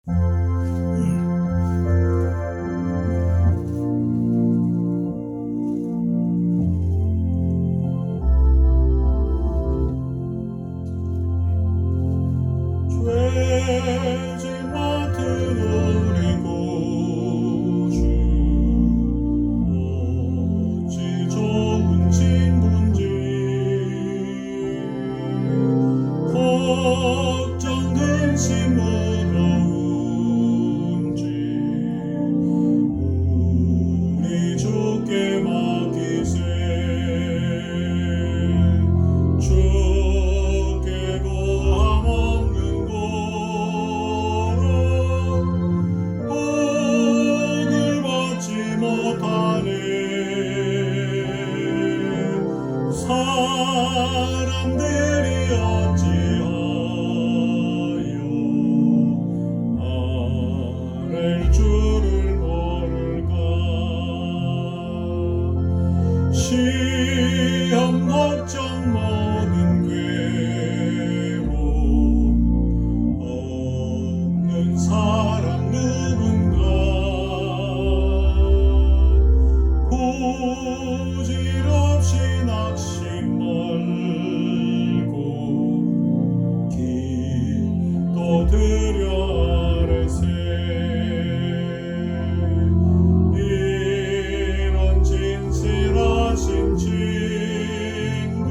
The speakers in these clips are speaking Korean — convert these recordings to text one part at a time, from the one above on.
죄짐 맡은 우리 구주 어찌 좋은 친구인지 걱정 근심 무거운지 우리 주께 맡기세. 주께 고함 없는 고로 오늘 받지 못하네. 사람들이 어찌하여 아랠 줄을 모를까. 시험 걱정 모든 괴로움 없는 사람 누군가. 부질없이 낙심 말고 기도 드려 아뢰세. 이런 진실하신 친구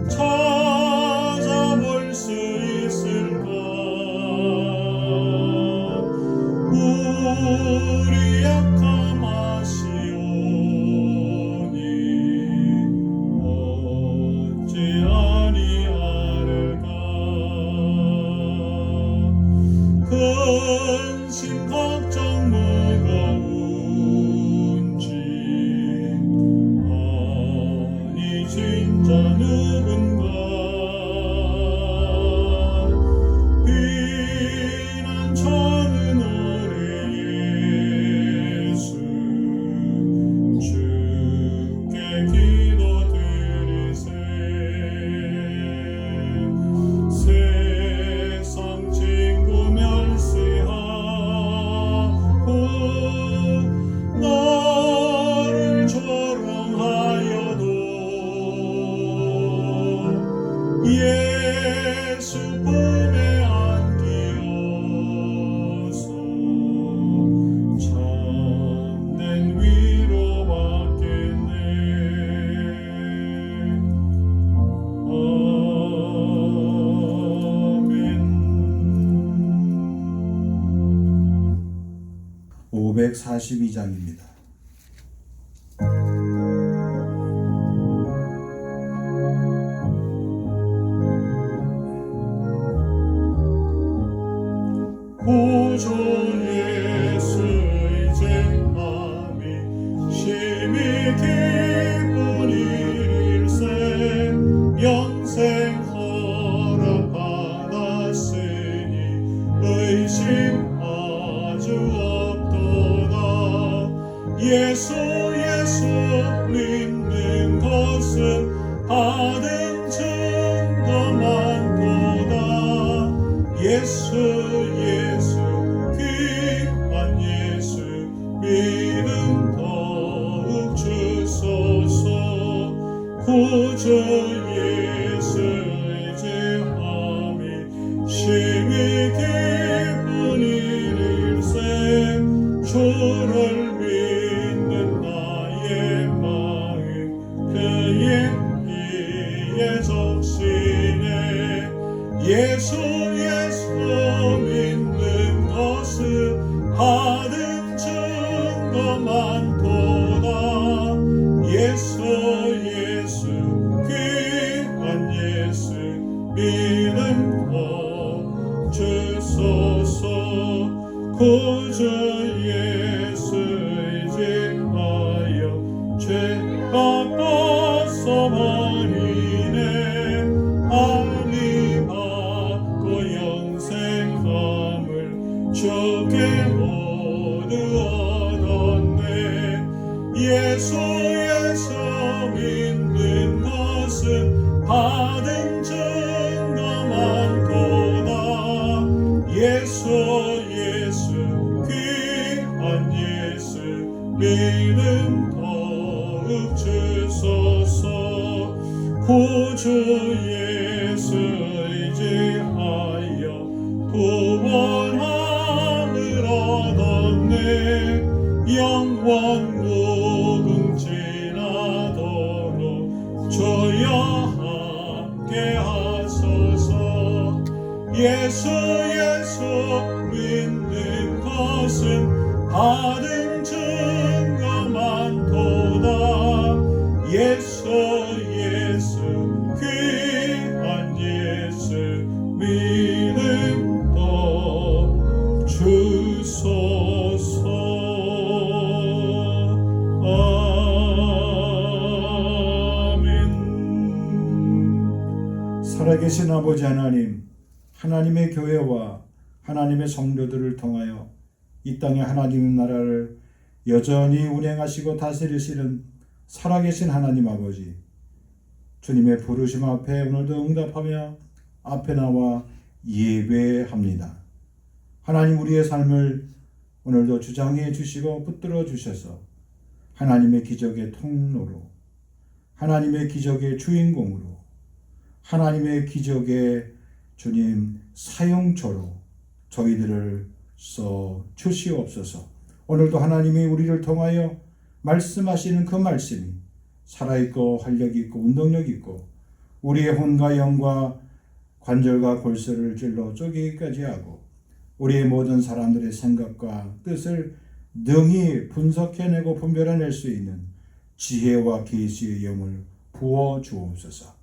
찾아볼 수 있을까. 우리 약함 아시오니 어찌 아니하리까. 근심 걱정 무거운지 아니 진짜 누군가. 비난처는 우리 예수 주께 기도드리세. 세상 친구 멸시하고 너를 조롱하여도 예수 품에 안기어서 참된 위로 받겠네. 아멘. 542장입니다. 구주 예수 이제 마음이 심히 기쁜 일일세. 영생 허락 받았으니 의심 아주 없도다. 예수 믿는 것은 받은 증거만 보다. 예수 귀한 예수 믿음 더욱 주소서. 구주 예수 의지함이 심히 기쁜 일일세. 주를 믿는 나의 마음 그의 이에 적시네. 예수 믿는 것은 받은 증거만 보다. 예수 귀한 예수 믿음 더 주소서. 구주 예수 의지하여 죄가 벗어버리네. 알리 받고 영생함을 주께 모두 얻었네. 예수 믿는 것은 받은 증거만 보다. 예수 예수 귀한 예수 믿음 더욱 주소서. 구주 예수 의지하여 구원함을 얻었네. 영원 무궁지나도록 주여 함께 하소서. 예수 예수 믿는 것은 받은 증거만 도다. 예수 예수 귀한 예수 믿음 더 주소서. 아멘. 살아계신 아버지 하나님, 하나님의 교회와 하나님의 성도들을 통하여 이 땅에 하나님의 나라를 여전히 운행하시고 다스리시는 살아계신 하나님 아버지, 주님의 부르심 앞에 오늘도 응답하며 앞에 나와 예배합니다. 하나님, 우리의 삶을 오늘도 주장해 주시고 붙들어 주셔서 하나님의 기적의 통로로, 하나님의 기적의 주인공으로, 하나님의 기적의 주님 사용처로 저희들을 써 주시옵소서. 오늘도 하나님이 우리를 통하여 말씀하시는 그 말씀이 살아있고 활력있고 운동력있고 우리의 혼과 영과 관절과 골수를 찔러 쪼개기까지 하고 우리의 모든 사람들의 생각과 뜻을 능히 분석해내고 분별해낼 수 있는 지혜와 계시의 영을 부어 주옵소서.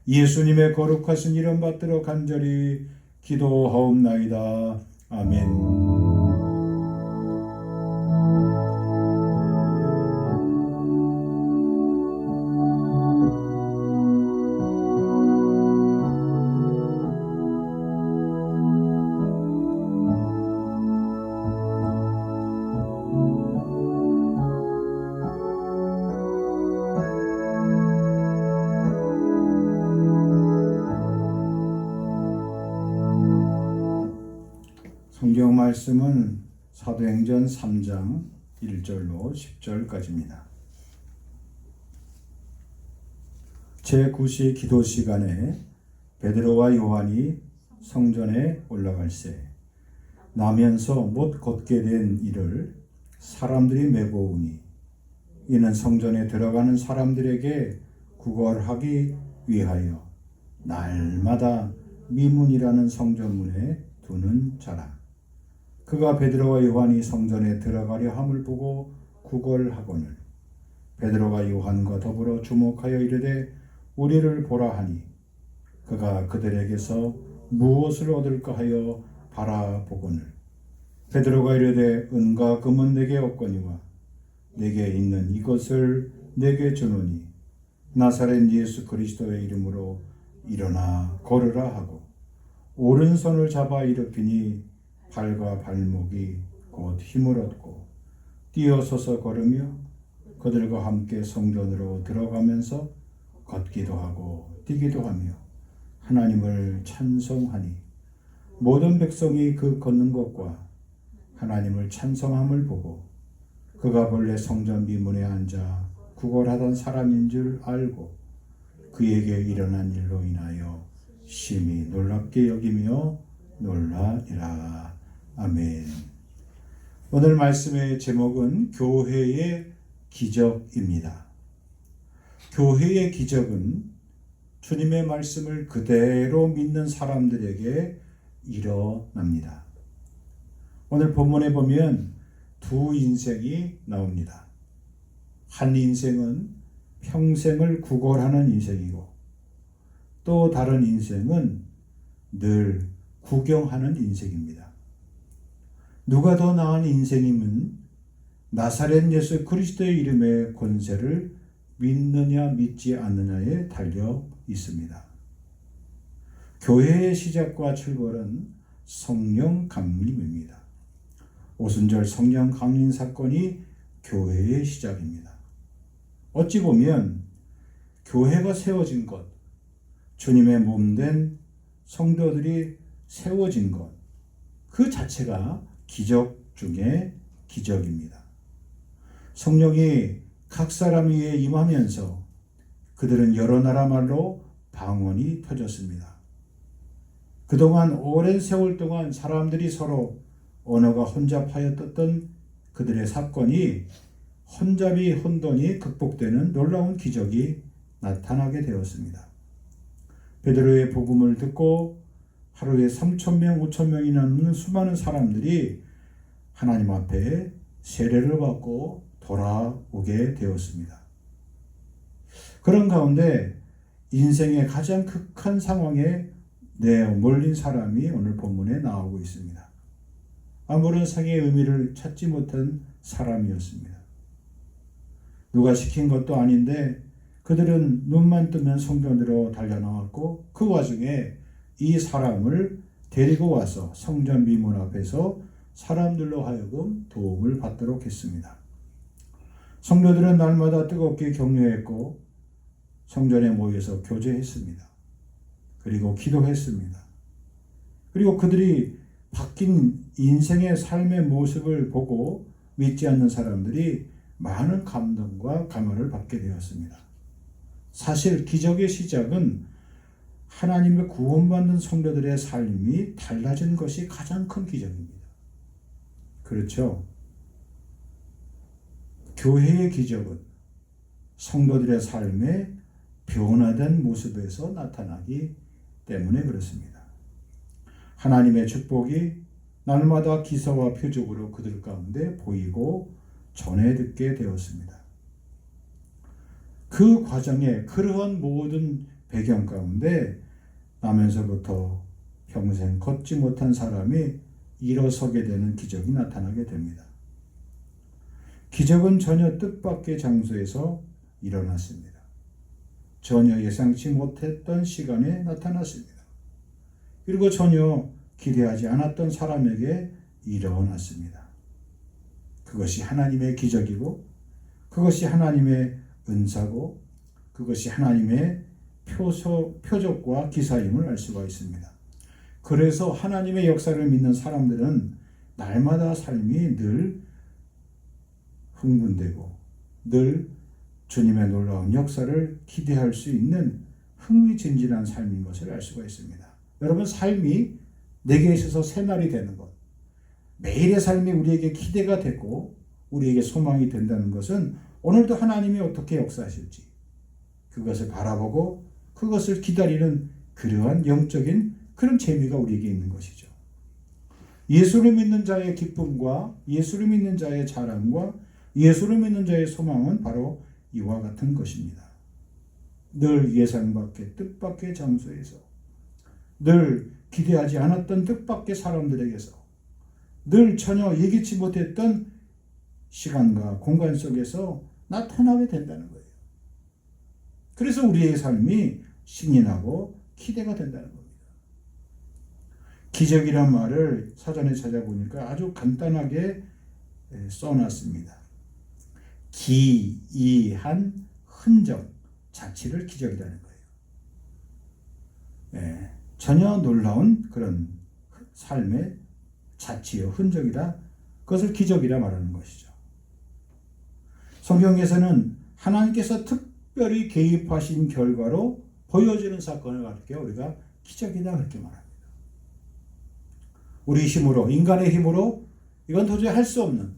예수님의 거룩하신 이름 받들어 간절히 기도하옵나이다. 아멘. 성경 말씀은 사도행전 3장 1절로 10절까지입니다. 제9시 기도 시간에 베드로와 요한이 성전에 올라갈새 나면서 못 걷게 된 이를 사람들이 메보우니 이는 성전에 들어가는 사람들에게 구걸하기 위하여 날마다 미문이라는 성전문에 두는 자라. 그가 베드로와 요한이 성전에 들어가려 함을 보고 구걸하거늘 베드로가 요한과 더불어 주목하여 이르되 우리를 보라 하니 그가 그들에게서 무엇을 얻을까 하여 바라보거늘 베드로가 이르되 은과 금은 내게 없거니와 내게 있는 이것을 내게 주노니 나사렛 예수 그리스도의 이름으로 일어나 걸으라 하고 오른손을 잡아 일으키니 발과 발목이 곧 힘을 얻고 뛰어서서 걸으며 그들과 함께 성전으로 들어가면서 걷기도 하고 뛰기도 하며 하나님을 찬송하니 모든 백성이 그 걷는 것과 하나님을 찬송함을 보고 그가 본래 성전 미문에 앉아 구걸하던 사람인 줄 알고 그에게 일어난 일로 인하여 심히 놀랍게 여기며 놀라니라. 아멘. 오늘 말씀의 제목은 교회의 기적입니다. 교회의 기적은 주님의 말씀을 그대로 믿는 사람들에게 일어납니다. 오늘 본문에 보면 두 인생이 나옵니다. 한 인생은 평생을 구걸하는 인생이고 또 다른 인생은 늘 구경하는 인생입니다. 누가 더 나은 인생임은 나사렛 예수 그리스도의 이름의 권세를 믿느냐 믿지 않느냐에 달려 있습니다. 교회의 시작과 출발은 성령 강림입니다. 오순절 성령 강림 사건이 교회의 시작입니다. 어찌 보면 교회가 세워진 것, 주님의 몸된 성도들이 세워진 것, 그 자체가 기적 중에 기적입니다. 성령이 각 사람 위에 임하면서 그들은 여러 나라 말로 방언이 터졌습니다. 그동안 오랜 세월 동안 사람들이 서로 언어가 혼잡하였던 그들의 사건이 혼잡이 혼돈이 극복되는 놀라운 기적이 나타나게 되었습니다. 베드로의 복음을 듣고 하루에 3,000명, 5,000명이 넘는 수많은 사람들이 하나님 앞에 세례를 받고 돌아오게 되었습니다. 그런 가운데 인생의 가장 극한 상황에 내몰린 사람이 오늘 본문에 나오고 있습니다. 아무런 생의 의미를 찾지 못한 사람이었습니다. 누가 시킨 것도 아닌데 그들은 눈만 뜨면 성전으로 달려나왔고 그 와중에 이 사람을 데리고 와서 성전 미문 앞에서 사람들로 하여금 도움을 받도록 했습니다. 성도들은 날마다 뜨겁게 격려했고 성전에 모여서 교제했습니다. 그리고 기도했습니다. 그리고 그들이 바뀐 인생의 삶의 모습을 보고 믿지 않는 사람들이 많은 감동과 감화를 받게 되었습니다. 사실 기적의 시작은 하나님의 구원받는 성도들의 삶이 달라진 것이 가장 큰 기적입니다. 그렇죠? 교회의 기적은 성도들의 삶에 변화된 모습에서 나타나기 때문에 그렇습니다. 하나님의 축복이 날마다 기사와 표적으로 그들 가운데 보이고 전해 듣게 되었습니다. 그 과정에 그러한 모든 배경 가운데 나면서부터 평생 걷지 못한 사람이 일어서게 되는 기적이 나타나게 됩니다. 기적은 전혀 뜻밖의 장소에서 일어났습니다. 전혀 예상치 못했던 시간에 나타났습니다. 그리고 전혀 기대하지 않았던 사람에게 일어났습니다. 그것이 하나님의 기적이고 그것이 하나님의 은사고 그것이 하나님의 표적과 기사임을 알 수가 있습니다. 그래서 하나님의 역사를 믿는 사람들은 날마다 삶이 늘 흥분되고 늘 주님의 놀라운 역사를 기대할 수 있는 흥미진진한 삶인 것을 알 수가 있습니다. 여러분, 삶이 내게 있어서 새날이 되는 것, 매일의 삶이 우리에게 기대가 되고 우리에게 소망이 된다는 것은 오늘도 하나님이 어떻게 역사하실지 그것을 바라보고 그것을 기다리는 그러한 영적인 그런 재미가 우리에게 있는 것이죠. 예수를 믿는 자의 기쁨과 예수를 믿는 자의 자랑과 예수를 믿는 자의 소망은 바로 이와 같은 것입니다. 늘 예상 밖의 뜻밖의 장소에서 늘 기대하지 않았던 뜻밖의 사람들에게서 늘 전혀 예기치 못했던 시간과 공간 속에서 나타나게 된다는 거예요. 그래서 우리의 삶이 신이 나고 기대가 된다는 겁니다. 기적이란 말을 사전에 찾아보니까 아주 간단하게 써놨습니다. 기이한 흔적 자체를 기적이라는 거예요. 전혀 놀라운 그런 삶의 자취요 흔적이라 그것을 기적이라 말하는 것이죠. 성경에서는 하나님께서 특별히 개입하신 결과로 보여지는 사건을 가리켜 우리가 기적이다 그렇게 말합니다. 우리 힘으로 인간의 힘으로 이건 도저히 할 수 없는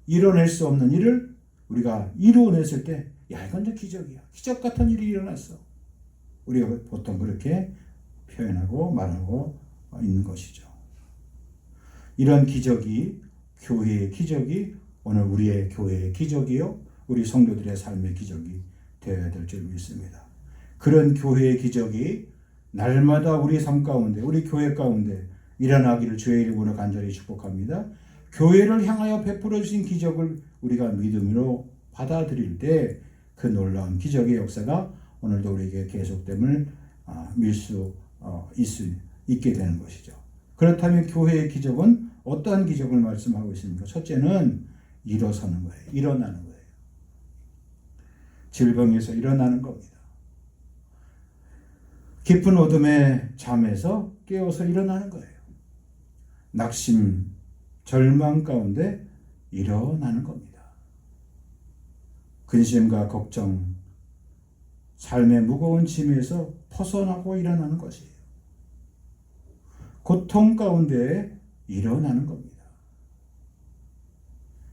이뤄낼 수 없는 일을 우리가 이루어냈을 때 야 이건 저 기적이야. 기적 같은 일이 일어났어. 우리가 보통 그렇게 표현하고 말하고 있는 것이죠. 이런 기적이 교회의 기적이 오늘 우리의 교회의 기적이요 우리 성도들의 삶의 기적이 되어야 될 줄 믿습니다. 그런 교회의 기적이 날마다 우리 삶 가운데 우리 교회 가운데 일어나기를 주의 이름으로 간절히 축복합니다. 교회를 향하여 베풀어 주신 기적을 우리가 믿음으로 받아들일 때 그 놀라운 기적의 역사가 오늘도 우리에게 계속됨을 밀 수 있게 되는 것이죠. 그렇다면 교회의 기적은 어떠한 기적을 말씀하고 있습니까? 첫째는 일어서는 거예요. 일어나는 거예요. 질병에서 일어나는 겁니다. 깊은 어둠의 잠에서 깨어서 일어나는 거예요. 낙심, 절망 가운데 일어나는 겁니다. 근심과 걱정, 삶의 무거운 짐에서 벗어나고 일어나는 것이에요. 고통 가운데 일어나는 겁니다.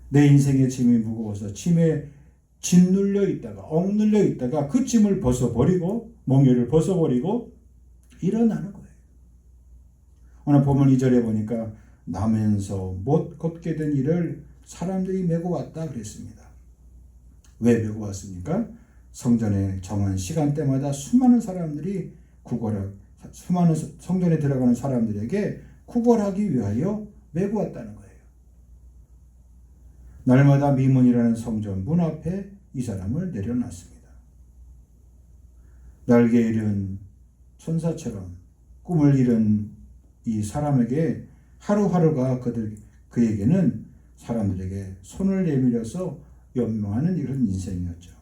내 인생의 짐이 무거워서 짐에 짓눌려 있다가 억눌려 있다가 그 짐을 벗어버리고 몽유를 벗어버리고 일어나는 거예요. 오늘 본문 2절에 보니까 나면서 못 걷게 된 이를 사람들이 메고 왔다 그랬습니다. 왜 메고 왔습니까? 성전에 정한 시간대마다 수많은 사람들이 수많은 성전에 들어가는 사람들에게 구걸하기 위하여 메고 왔다는 거예요. 날마다 미문이라는 성전 문 앞에 이 사람을 내려놨습니다. 날개 잃은 천사처럼 꿈을 잃은 이 사람에게 하루하루가 그에게는 사람들에게 손을 내밀어서 연명하는 이런 인생이었죠.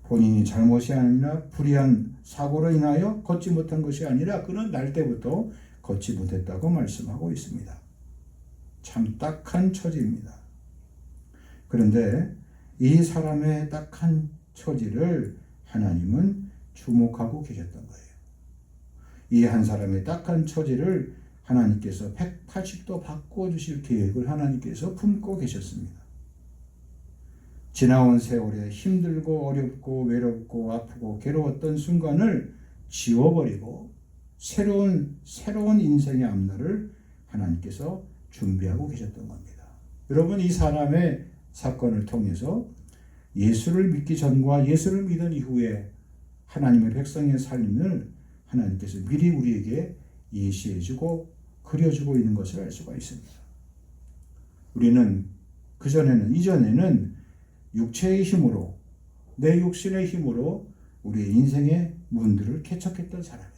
본인이 잘못이 아니라 불의한 사고로 인하여 걷지 못한 것이 아니라 그는 날 때부터 걷지 못했다고 말씀하고 있습니다. 참 딱한 처지입니다. 그런데 이 사람의 딱한 처지를 하나님은 주목하고 계셨던 거예요. 이 한 사람의 딱한 처지를 하나님께서 180도 바꿔주실 계획을 하나님께서 품고 계셨습니다. 지나온 세월에 힘들고 어렵고 외롭고 아프고 괴로웠던 순간을 지워버리고 새로운 인생의 앞날을 하나님께서 준비하고 계셨던 겁니다. 여러분, 이 사람의 사건을 통해서 예수를 믿기 전과 예수를 믿은 이후에 하나님의 백성의 삶을 하나님께서 미리 우리에게 예시해주고 그려주고 있는 것을 알 수가 있습니다. 우리는 이전에는 육체의 힘으로, 내 육신의 힘으로 우리의 인생의 문들을 개척했던 사람이에요.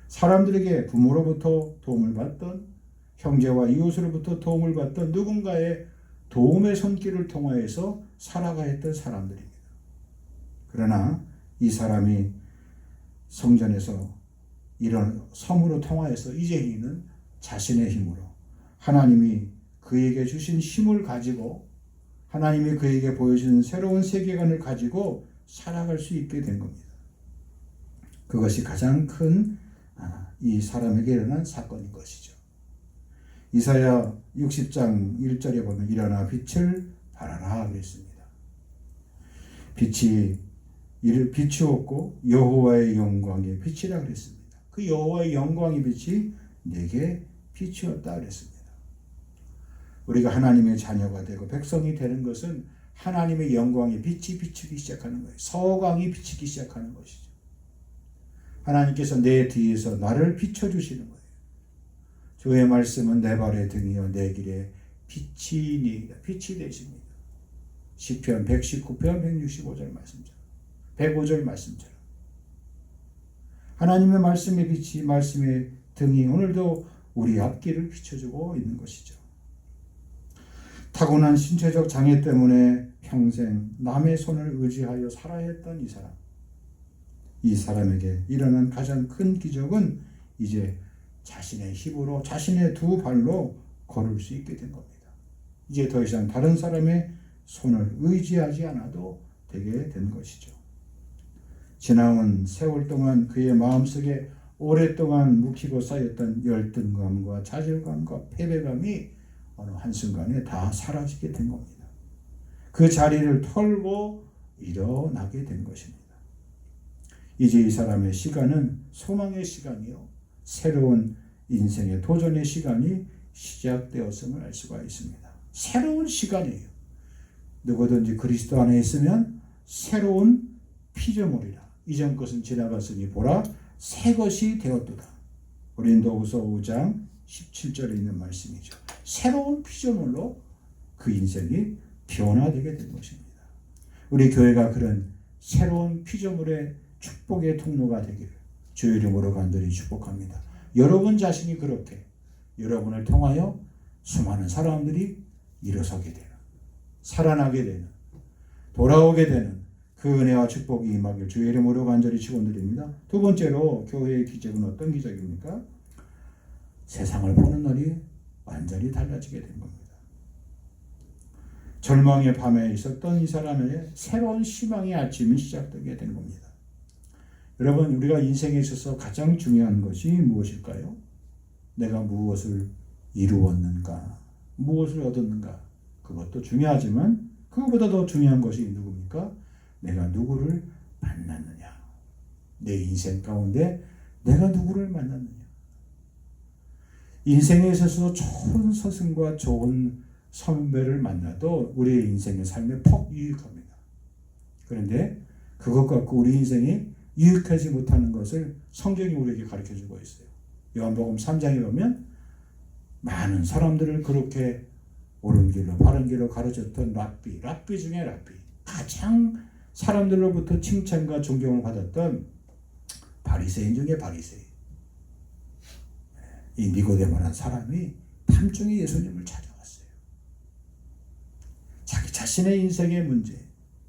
사람들에게 부모로부터 도움을 받던, 형제와 이웃으로부터 도움을 받던 누군가의 도움의 손길을 통하여서 살아가야 했던 사람들입니다. 그러나 이 사람이 성전에서 이런 섬으로 통하여서 이제는 자신의 힘으로 하나님이 그에게 주신 힘을 가지고 하나님이 그에게 보여주는 새로운 세계관을 가지고 살아갈 수 있게 된 겁니다. 그것이 가장 큰 이 사람에게 일어난 사건인 것이죠. 이사야 60장 1절에 보면 일어나 빛을 발하라 그랬습니다. 빛이 이를 비추었고 여호와의 영광의 빛이라 그랬습니다. 그 여호와의 영광의 빛이 내게 비추었다 그랬습니다. 우리가 하나님의 자녀가 되고 백성이 되는 것은 하나님의 영광의 빛이 비추기 시작하는 거예요. 서광이 비치기 시작하는 것이죠. 하나님께서 내 뒤에서 나를 비춰주시는 거예요. 주의 말씀은 내 발의 등이요 내 길에 빛이니이다. 빛이 되십니다. 시편 119편 165절 말씀처럼 105절 말씀처럼 하나님의 말씀의 빛이 말씀의 등이 오늘도 우리 앞길을 비춰주고 있는 것이죠. 타고난 신체적 장애 때문에 평생 남의 손을 의지하여 살아야 했던 이 사람에게 일어난 가장 큰 기적은 이제 자신의 힘으로 자신의 두 발로 걸을 수 있게 된 겁니다. 이제 더 이상 다른 사람의 손을 의지하지 않아도 되게 된 것이죠. 지나온 세월 동안 그의 마음속에 오랫동안 묵히고 쌓였던 열등감과 좌절감과 패배감이 어느 한순간에 다 사라지게 된 겁니다. 그 자리를 털고 일어나게 된 것입니다. 이제 이 사람의 시간은 소망의 시간이요 새로운 인생의 도전의 시간이 시작되었음을 알 수가 있습니다. 새로운 시간이에요. 누구든지 그리스도 안에 있으면 새로운 피조물이라. 이전 것은 지나갔으니 보라 새 것이 되었도다. 고린도후서 5장 17절에 있는 말씀이죠. 새로운 피조물로 그 인생이 변화되게 된 것입니다. 우리 교회가 그런 새로운 피조물의 축복의 통로가 되기를 주의 이름으로 간절히 축복합니다. 여러분 자신이 그렇게 여러분을 통하여 수많은 사람들이 일어서게 되는, 살아나게 되는, 돌아오게 되는 그 은혜와 축복이 임하길 주의 이름으로 간절히 축원드립니다. 두 번째로 교회의 기적은 어떤 기적입니까? 세상을 보는 날이 완전히 달라지게 된 겁니다. 절망의 밤에 있었던 이 사람의 새로운 희망의 아침이 시작되게 된 겁니다. 여러분, 우리가 인생에 있어서 가장 중요한 것이 무엇일까요? 내가 무엇을 이루었는가? 무엇을 얻었는가? 그것도 중요하지만 그것보다 더 중요한 것이 누굽니까? 내가 누구를 만났느냐? 내 인생 가운데 내가 누구를 만났느냐? 인생에 있어서 좋은 스승과 좋은 선배를 만나도 우리의 인생의 삶에 퍽 유익합니다. 그런데 그것 갖고 우리 인생이 유익하지 못하는 것을 성경이 우리에게 가르쳐주고 있어요. 요한복음 3장에 보면 많은 사람들을 그렇게 옳은 길로 바른 길로 가르쳤던 랍비 중에 랍비, 가장 사람들로부터 칭찬과 존경을 받았던 바리새인 중에 바리새인, 이 니고데모라는 사람이 밤중에 예수님을 찾아왔어요. 자기 자신의 인생의 문제,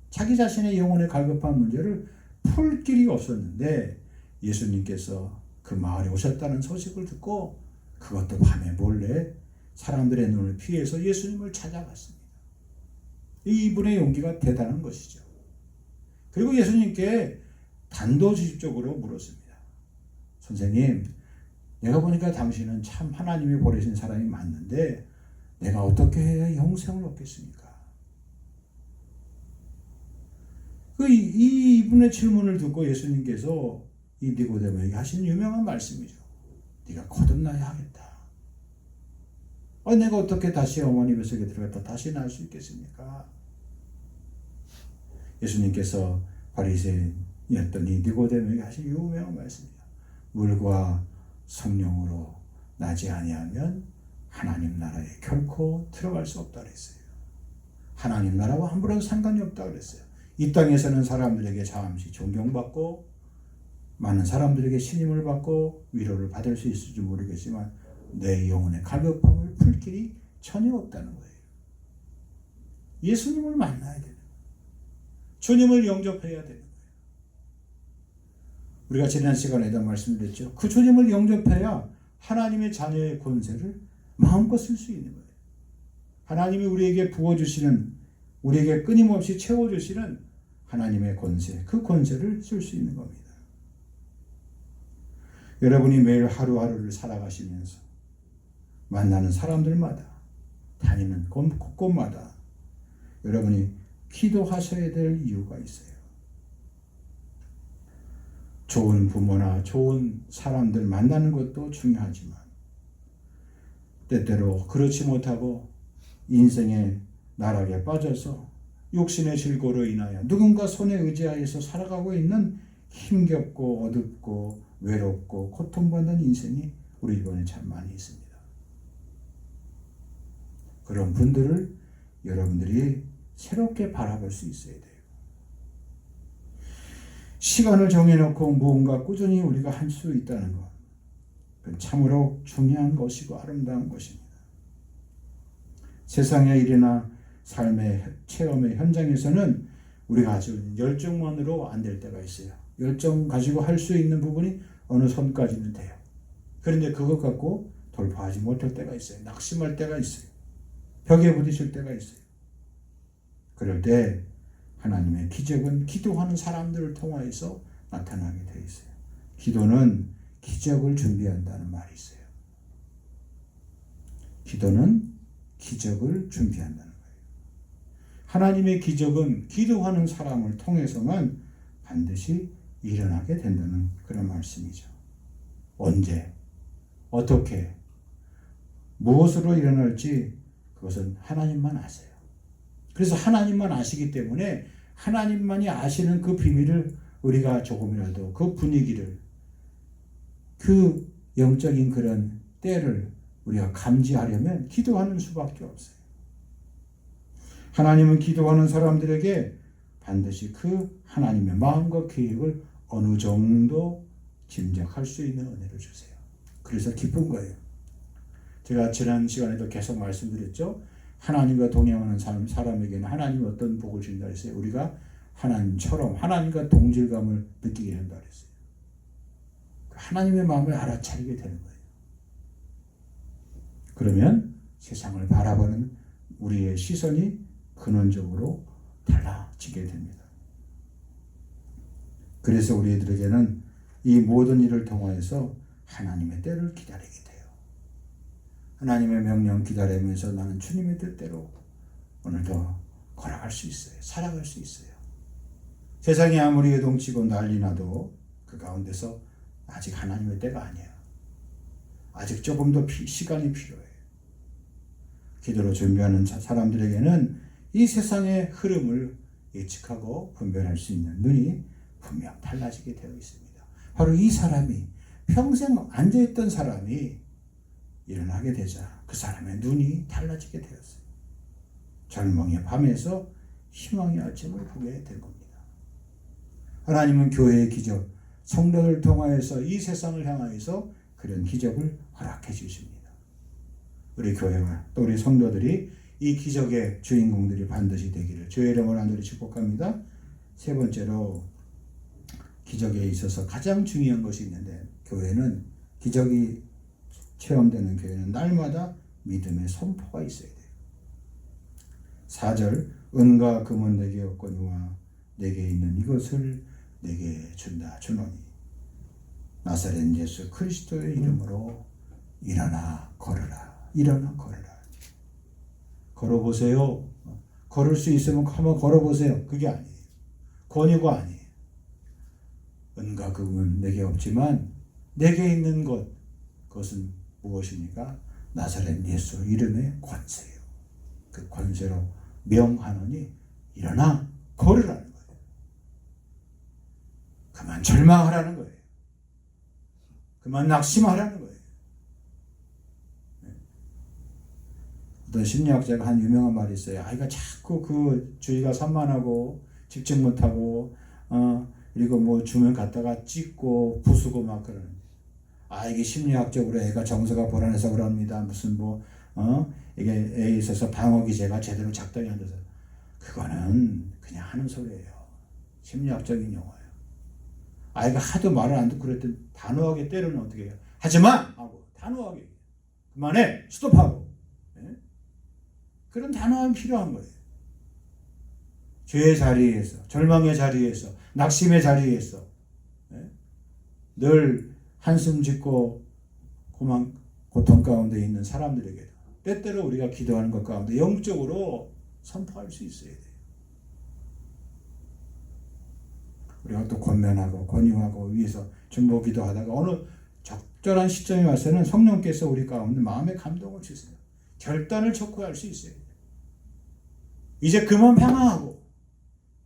자기 자신의 영혼의 갈급한 문제를 풀 길이 없었는데 예수님께서 그 마을에 오셨다는 소식을 듣고 그것도 밤에 몰래 사람들의 눈을 피해서 예수님을 찾아갔습니다. 이분의 용기가 대단한 것이죠. 그리고 예수님께 단도직입적으로 물었습니다. 선생님, 내가 보니까 당신은 참 하나님이 보내신 사람이 맞는데 내가 어떻게 해야 영생을 얻겠습니까? 이분의 질문을 듣고 예수님께서 이 니고데모에게 하신 유명한 말씀이죠. 네가 거듭나야 하겠다. 내가 어떻게 다시 어머니 뱃속에 들어갔다 다시 날 수 있겠습니까? 예수님께서 바리새인이었던 이 니고데모에게 하신 유명한 말씀이죠. 물과 성령으로 나지 아니하면 하나님 나라에 결코 들어갈 수 없다 그랬어요. 하나님 나라와 아무런 상관이 없다 그랬어요. 이 땅에서는 사람들에게 잠시 존경받고 많은 사람들에게 신임을 받고 위로를 받을 수 있을지 모르겠지만 내 영혼의 갈급함을 풀 길이 전혀 없다는 거예요. 예수님을 만나야 되는 거예요. 주님을 영접해야 되는 거예요. 우리가 지난 시간에도 말씀드렸죠. 그 주님을 영접해야 하나님의 자녀의 권세를 마음껏 쓸 수 있는 거예요. 하나님이 우리에게 부어주시는, 우리에게 끊임없이 채워주시는 하나님의 권세, 그 권세를 쓸 수 있는 겁니다. 여러분이 매일 하루하루를 살아가시면서 만나는 사람들마다, 다니는 곳곳마다 여러분이 기도하셔야 될 이유가 있어요. 좋은 부모나 좋은 사람들 만나는 것도 중요하지만 때때로 그렇지 못하고 인생의 나락에 빠져서 욕심의 질고로 인하여 누군가 손에 의지하여서 살아가고 있는 힘겹고 어둡고 외롭고 고통받는 인생이 우리 주변에 참 많이 있습니다. 그런 분들을 여러분들이 새롭게 바라볼 수 있어야 돼요. 시간을 정해놓고 무언가 꾸준히 우리가 할 수 있다는 것, 그건 참으로 중요한 것이고 아름다운 것입니다. 세상의 일이나 삶의 체험의 현장에서는 우리가 아주 열정만으로 안 될 때가 있어요. 열정 가지고 할 수 있는 부분이 어느 선까지는 돼요. 그런데 그것 갖고 돌파하지 못할 때가 있어요. 낙심할 때가 있어요. 벽에 부딪힐 때가 있어요. 그럴 때 하나님의 기적은 기도하는 사람들을 통하여서 나타나게 되어 있어요. 기도는 기적을 준비한다는 말이 있어요. 기도는 기적을 준비한다는 거예요. 하나님의 기적은 기도하는 사람을 통해서만 반드시 일어나게 된다는 그런 말씀이죠. 언제, 어떻게, 무엇으로 일어날지 그것은 하나님만 아세요. 그래서 하나님만 아시기 때문에 하나님만이 아시는 그 비밀을 우리가 조금이라도 그 분위기를, 그 영적인 그런 때를 우리가 감지하려면 기도하는 수밖에 없어요. 하나님은 기도하는 사람들에게 반드시 그 하나님의 마음과 계획을 어느 정도 짐작할 수 있는 은혜를 주세요. 그래서 기쁜 거예요. 제가 지난 시간에도 계속 말씀드렸죠. 하나님과 동행하는 사람에게는 하나님이 어떤 복을 준다 그랬어요. 우리가 하나님처럼 하나님과 동질감을 느끼게 한다 그랬어요. 하나님의 마음을 알아차리게 되는 거예요. 그러면 세상을 바라보는 우리의 시선이 근원적으로 달라지게 됩니다. 그래서 우리들에게는 이 모든 일을 통하여서 하나님의 때를 기다리게 돼요. 하나님의 명령 기다리면서 나는 주님의 뜻대로 오늘도 걸어갈 수 있어요. 살아갈 수 있어요. 세상이 아무리 요동치고 난리 나도 그 가운데서 아직 하나님의 때가 아니에요. 아직 조금 더 시간이 필요해요. 기도로 준비하는 사람들에게는 이 세상의 흐름을 예측하고 분별할 수 있는 눈이 분명 달라지게 되어 있습니다. 바로 이 사람이 평생 앉아있던 사람이 일어나게 되자 그 사람의 눈이 달라지게 되었어요. 절망의 밤에서 희망의 아침을 보게 된 겁니다. 하나님은 교회의 기적, 성도를 통하여서 이 세상을 향하여서 그런 기적을 허락해 주십니다. 우리 교회와 또 우리 성도들이 이 기적의 주인공들이 반드시 되기를 주의 이름으로 간절히 축복합니다. 세 번째로 기적에 있어서 가장 중요한 것이 있는데 교회는 기적이 체험되는 교회는 날마다 믿음의 선포가 있어야 돼요. 4절 은과 금은 내게 없거니와 내게 있는 이것을 내게 준다 주노니 나사렛 예수 그리스도의 이름으로 일어나 걸으라. 일어나 걸으라. 걸어보세요. 걸을 수 있으면 한번 걸어보세요. 그게 아니에요. 권유가 아니에요. 은과 금은 내게 없지만 내게 있는 것 그것은 무엇입니까? 나사렛 예수 이름의 권세예요. 그 권세로 명하노니 일어나 걸으라는 거예요. 그만 절망하라는 거예요. 그만 낙심하라는 거예요. 어떤 심리학자가 한 유명한 말이 있어요. 아이가 자꾸 그 주의가 산만하고 집중 못하고 그리고 뭐 주면 갖다가 찢고 부수고 막 그러는. 이게 심리학적으로 애가 정서가 불안해서 그럽니다. 무슨 이게 애에 있어서 방어 기제가 제대로 작동이 안 돼서. 그거는 그냥 하는 소리예요. 심리학적인 용어예요. 아이가 하도 말을 안 듣고 그랬더니 단호하게 때리면 어떻게 해요? 하지마! 하고 단호하게 그만해! 스톱하고. 네? 그런 단호함이 필요한 거예요. 죄의 자리에서 절망의 자리에서 낙심의 자리에서 늘 한숨 짓고 고통 가운데 있는 사람들에게 때때로 우리가 기도하는 것 가운데 영적으로 선포할 수 있어야 돼요. 우리가 또 권면하고 권유하고 위해서 중보 기도하다가 어느 적절한 시점에 와서는 성령께서 우리 가운데 마음의 감동을 주세요. 결단을 촉구할 수 있어요. 이제 그만 방황하고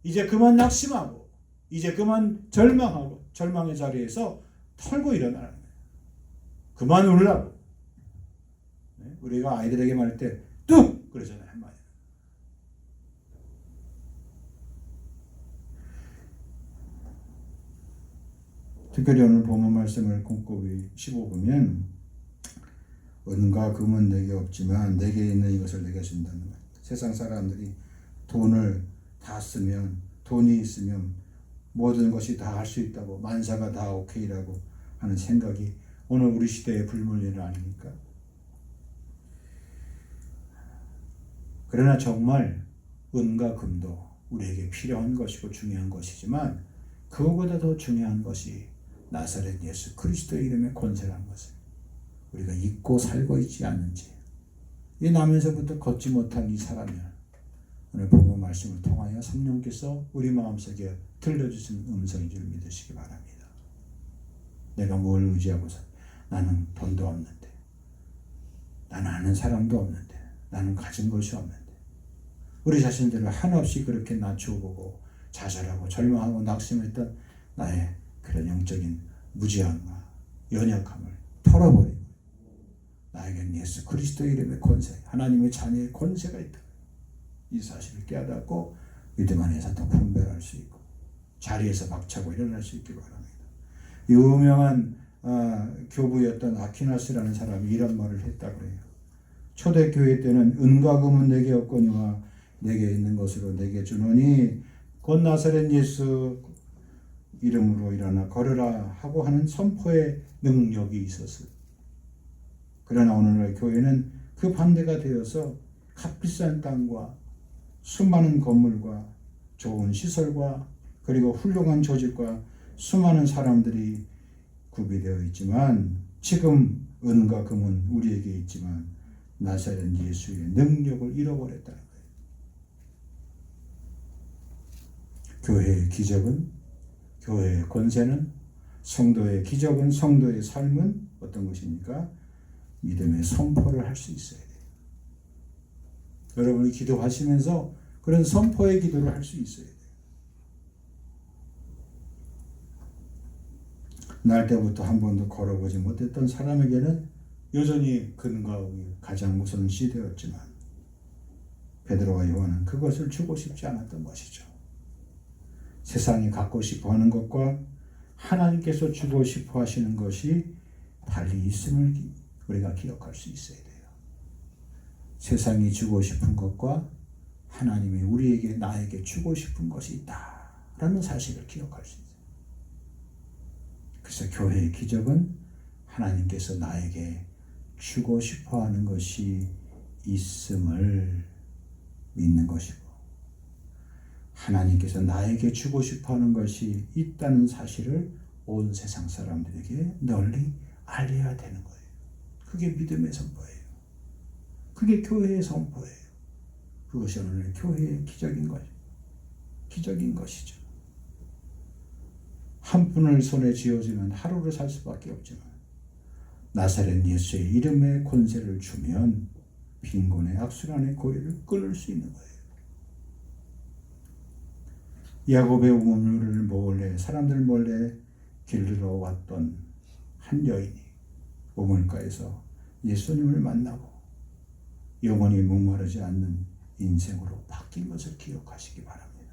이제 그만 낙심하고 이제 그만 절망하고 절망의 자리에서 털고 일어나는 거예요. 그만 울라고. 우리가 아이들에게 말할 때 뚝! 그러잖아요. 한마디. 특별히 오늘 본문 말씀을 꼼꼼히 씹어보면 은과 금은 내게 없지만 내게 있는 이것을 내게 준다는 거예요. 세상 사람들이 돈을 다 쓰면 돈이 있으면 모든 것이 다 할 수 있다고 만사가 다 오케이라고 하는 생각이 오늘 우리 시대의 불문율 아닙니까? 그러나 정말 은과 금도 우리에게 필요한 것이고 중요한 것이지만 그거보다 더 중요한 것이 나사렛 예수 그리스도의 이름의 권세라는 것을 우리가 잊고 살고 있지 않는지 이 나면서부터 걷지 못한 이 사람이야. 오늘 본문 말씀을 통하여 성령께서 우리 마음속에 들려주신 음성인 줄 믿으시기 바랍니다. 내가 뭘 의지하고 살? 나는 돈도 없는데, 나는 아는 사람도 없는데, 나는 가진 것이 없는데, 우리 자신들을 한없이 그렇게 낮추고 좌절하고 절망하고 낙심했던 나의 그런 영적인 무지함과 연약함을 털어버리고 나에겐 예수 그리스도의 이름의 권세, 하나님의 자녀의 권세가 있다. 이 사실을 깨닫고 믿음 안에서 더 분별할 수 있고 자리에서 박차고 일어날 수 있기 바랍니다. 유명한 교부였던 아퀴나스라는 사람이 이런 말을 했다고 해요. 초대교회 때는 은과 금은 내게 없거니와 내게 있는 것으로 내게 주노니 곧 나사렛 예수 이름으로 일어나 걸으라 하고 하는 선포의 능력이 있었어요. 그러나 오늘날 교회는 그 반대가 되어서 값비싼 땅과 수많은 건물과 좋은 시설과 그리고 훌륭한 조직과 수많은 사람들이 구비되어 있지만, 지금 은과 금은 우리에게 있지만 나사렛 예수의 능력을 잃어버렸다는 거예요. 교회의 기적은, 교회의 권세는, 성도의 기적은, 성도의 삶은 어떤 것입니까? 믿음의 선포를 할 수 있어야 돼요. 여러분이 기도하시면서 그런 선포의 기도를 할 수 있어야 돼요. 날 때부터 한 번도 걸어보지 못했던 사람에게는 여전히 근거하기 가장 무서운 시대였지만, 베드로와 요한은 그것을 주고 싶지 않았던 것이죠. 세상이 갖고 싶어 하는 것과 하나님께서 주고 싶어 하시는 것이 달리 있음을 우리가 기억할 수 있어야 돼요. 세상이 주고 싶은 것과 하나님이 우리에게, 나에게 주고 싶은 것이 있다라는 사실을 기억할 수 있어요. 그래서 교회의 기적은 하나님께서 나에게 주고 싶어 하는 것이 있음을 믿는 것이고, 하나님께서 나에게 주고 싶어 하는 것이 있다는 사실을 온 세상 사람들에게 널리 알려야 되는 거예요. 그게 믿음의 선포예요. 그게 교회의 선포예요. 그것이 오늘 교회의 기적인 것이죠. 한 푼을 손에 쥐어주면 하루를 살 수밖에 없지만, 나사렛 예수의 이름에 권세를 주면 빈곤의 악순환의 고리를 끊을 수 있는 거예요. 야곱의 우물을 몰래, 사람들 몰래 길들어 왔던 한 여인이 우물가에서 예수님을 만나고 영원히 목마르지 않는 인생으로 바뀐 것을 기억하시기 바랍니다.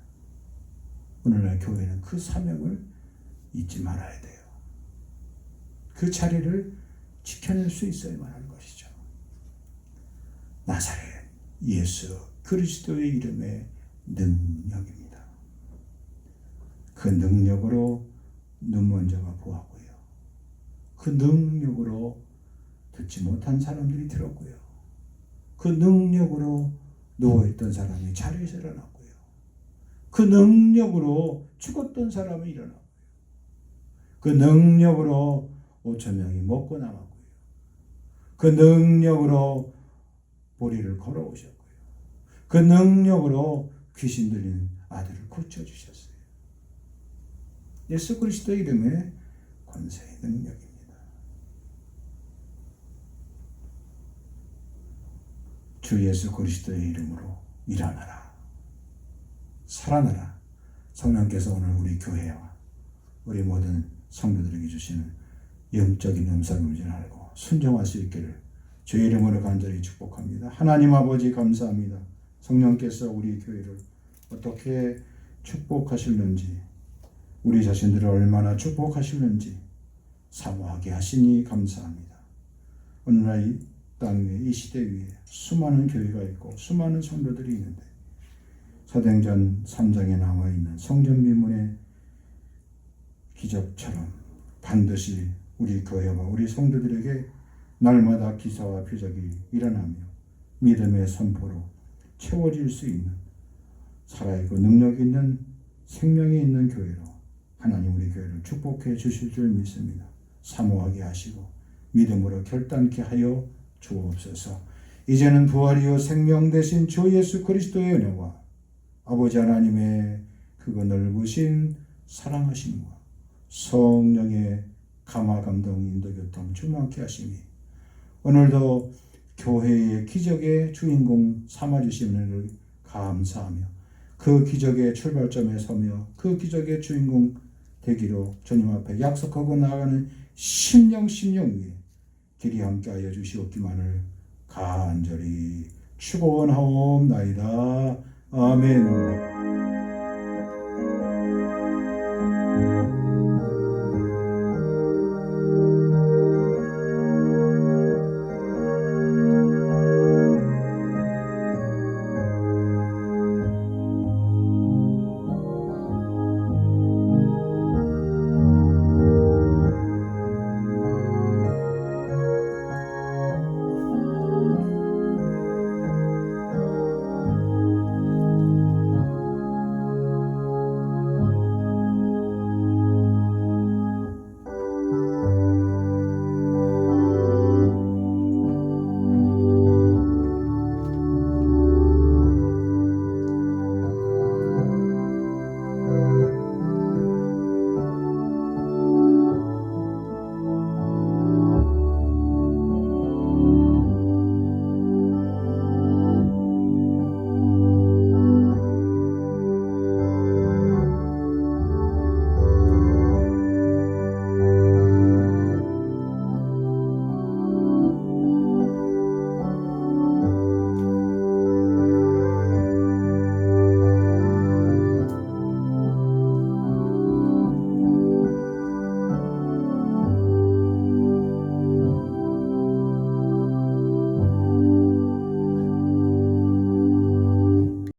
오늘날 교회는 그 사명을 잊지 말아야 돼요. 그 자리를 지켜낼 수 있어야만 하는 것이죠. 나사렛 예수 그리스도의 이름의 능력입니다. 그 능력으로 눈먼 자가 보았고요. 그 능력으로 듣지 못한 사람들이 들었고요. 그 능력으로 누워있던 사람이 자리에서 일어났고요. 그 능력으로 죽었던 사람이 일어났고요. 그 능력으로 5,000명이 먹고 남았고요. 그 능력으로 보리를 걸어오셨고요. 그 능력으로 귀신 들린 아들을 고쳐주셨어요. 예수 그리스도의 이름의 권세의 능력입니다. 주 예수 그리스도의 이름으로 일어나라. 살아나라. 성령께서 오늘 우리 교회와 우리 모든 성도들에게 주시는 영적인 음성을 알고 순종할 수 있기를 주의 이름으로 간절히 축복합니다. 하나님 아버지 감사합니다. 성령께서 우리 교회를 어떻게 축복하실는지, 우리 자신들을 얼마나 축복하실는지 사모하게 하시니 감사합니다. 오늘날 이 땅 위에, 이 시대 위에 수많은 교회가 있고 수많은 성도들이 있는데, 사도행전 3장에 나와 있는 성전 미문의 기적처럼 반드시 우리 교회와 우리 성도들에게 날마다 기사와 표적이 일어나며 믿음의 선포로 채워질 수 있는 살아있고 능력 있는 생명이 있는 교회로 하나님 우리 교회를 축복해 주실 줄 믿습니다. 사모하게 하시고 믿음으로 결단케 하여 주옵소서. 이제는 부활이요 생명 되신 주 예수 그리스도의 은혜와 아버지 하나님의 그거 넓으신 사랑하심과 성령의 감화 감동 인도 교통 충만케 하심이 오늘도 교회의 기적의 주인공 삼아주시는 감사하며 그 기적의 출발점에 서며 그 기적의 주인공 되기로 주님 앞에 약속하고 나아가는 심령 위에 길이 함께하여 주시옵기만을 간절히 축원하옵나이다. 아멘.